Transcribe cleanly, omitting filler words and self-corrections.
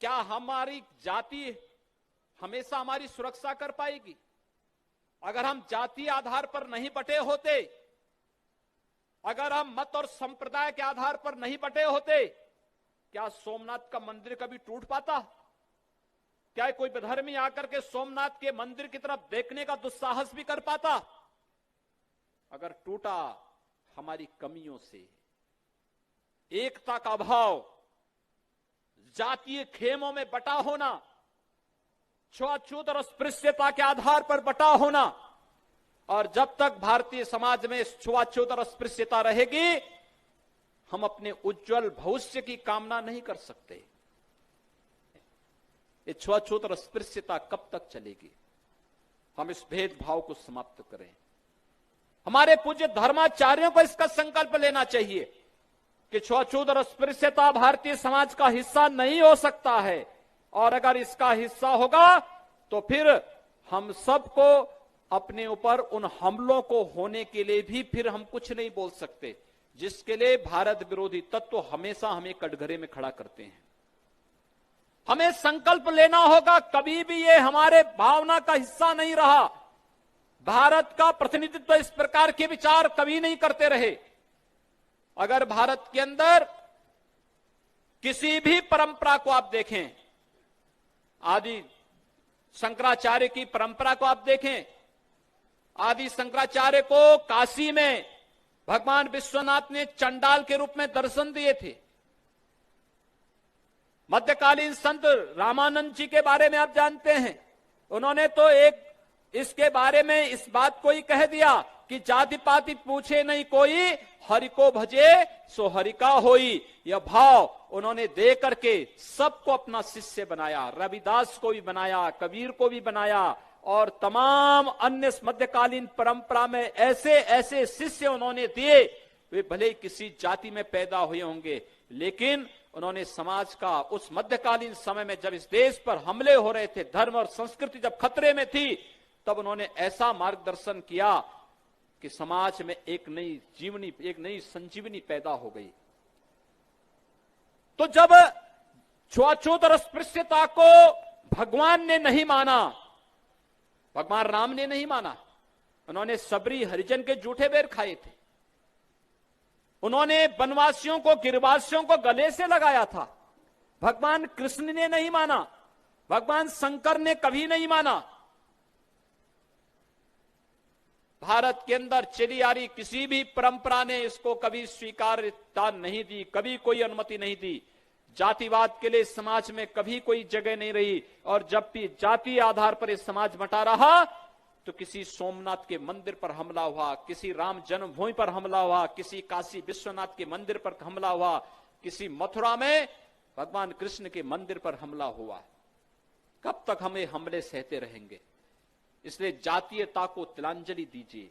क्या हमारी जाति हमेशा हमारी सुरक्षा कर पाएगी? अगर हम जातीय आधार पर नहीं बटे होते, अगर हम मत और संप्रदाय के आधार पर नहीं बटे होते, क्या सोमनाथ का मंदिर कभी टूट पाता? क्या कोई विधर्मी आकर के सोमनाथ के मंदिर की तरफ देखने का दुस्साहस भी कर पाता? अगर टूटा हमारी कमियों से, एकता का अभाव, जातीय खेमों में बटा होना, छुआछूत और अस्पृश्यता के आधार पर बटा होना। और जब तक भारतीय समाज में छुआछूत और अस्पृश्यता रहेगी, हम अपने उज्जवल भविष्य की कामना नहीं कर सकते। ये छुआछूत और अस्पृश्यता कब तक चलेगी? हम इस भेदभाव को समाप्त करें। हमारे पूज्य धर्माचार्यों को इसका संकल्प लेना चाहिए कि छुआछूत और अस्पृश्यता भारतीय समाज का हिस्सा नहीं हो सकता है, और अगर इसका हिस्सा होगा तो फिर हम सबको अपने ऊपर उन हमलों को होने के लिए भी फिर हम कुछ नहीं बोल सकते, जिसके लिए भारत विरोधी तत्व हमेशा हमें कटघरे में खड़ा करते हैं। हमें संकल्प लेना होगा, कभी भी ये हमारे भावना का हिस्सा नहीं रहा। भारत का प्रतिनिधित्व इस प्रकार के विचार कभी नहीं करते रहे। अगर भारत के अंदर किसी भी परंपरा को आप देखें, आदि शंकराचार्य की परंपरा को आप देखें, आदि शंकराचार्य को काशी में भगवान विश्वनाथ ने चंडाल के रूप में दर्शन दिए थे। मध्यकालीन संत रामानंद जी के बारे में आप जानते हैं, उन्होंने तो एक इसके बारे में इस बात को ही कह दिया कि जाति पाति पूछे नहीं कोई, हरि को भजे सो हरि का होई। यह भाव उन्होंने दे करके सबको अपना शिष्य बनाया। रविदास को भी बनाया, कबीर को भी बनाया, और तमाम अन्य मध्यकालीन परंपरा में ऐसे ऐसे शिष्य उन्होंने दिए। वे भले ही किसी जाति में पैदा हुए होंगे, लेकिन उन्होंने समाज का उस मध्यकालीन समय में जब इस देश पर हमले हो रहे थे, धर्म और संस्कृति जब खतरे में थी, तब उन्होंने ऐसा मार्गदर्शन किया कि समाज में एक नई जीवनी, एक नई संजीवनी पैदा हो गई। तो जब छुआछूत और अस्पृश्यता को भगवान ने नहीं माना, भगवान राम ने नहीं माना, उन्होंने सबरी हरिजन के जूठे बेर खाए थे, उन्होंने वनवासियों को, गिरवासियों को गले से लगाया था। भगवान कृष्ण ने नहीं माना, भगवान शंकर ने कभी नहीं माना। भारत के अंदर चली आ रही किसी भी परंपरा ने इसको कभी स्वीकार्यता नहीं दी, कभी कोई अनुमति नहीं दी। जातिवाद के लिए समाज में कभी कोई जगह नहीं रही, और जब भी जाति आधार पर इस समाज बटा रहा, तो किसी सोमनाथ के मंदिर पर हमला हुआ, किसी राम जन्मभूमि पर हमला हुआ, किसी काशी विश्वनाथ के मंदिर पर हमला हुआ, किसी मथुरा में भगवान कृष्ण के मंदिर पर हमला हुआ। कब तक हमें हमले सहते रहेंगे? इसलिए जातीयता को तिलांजलि दीजिए।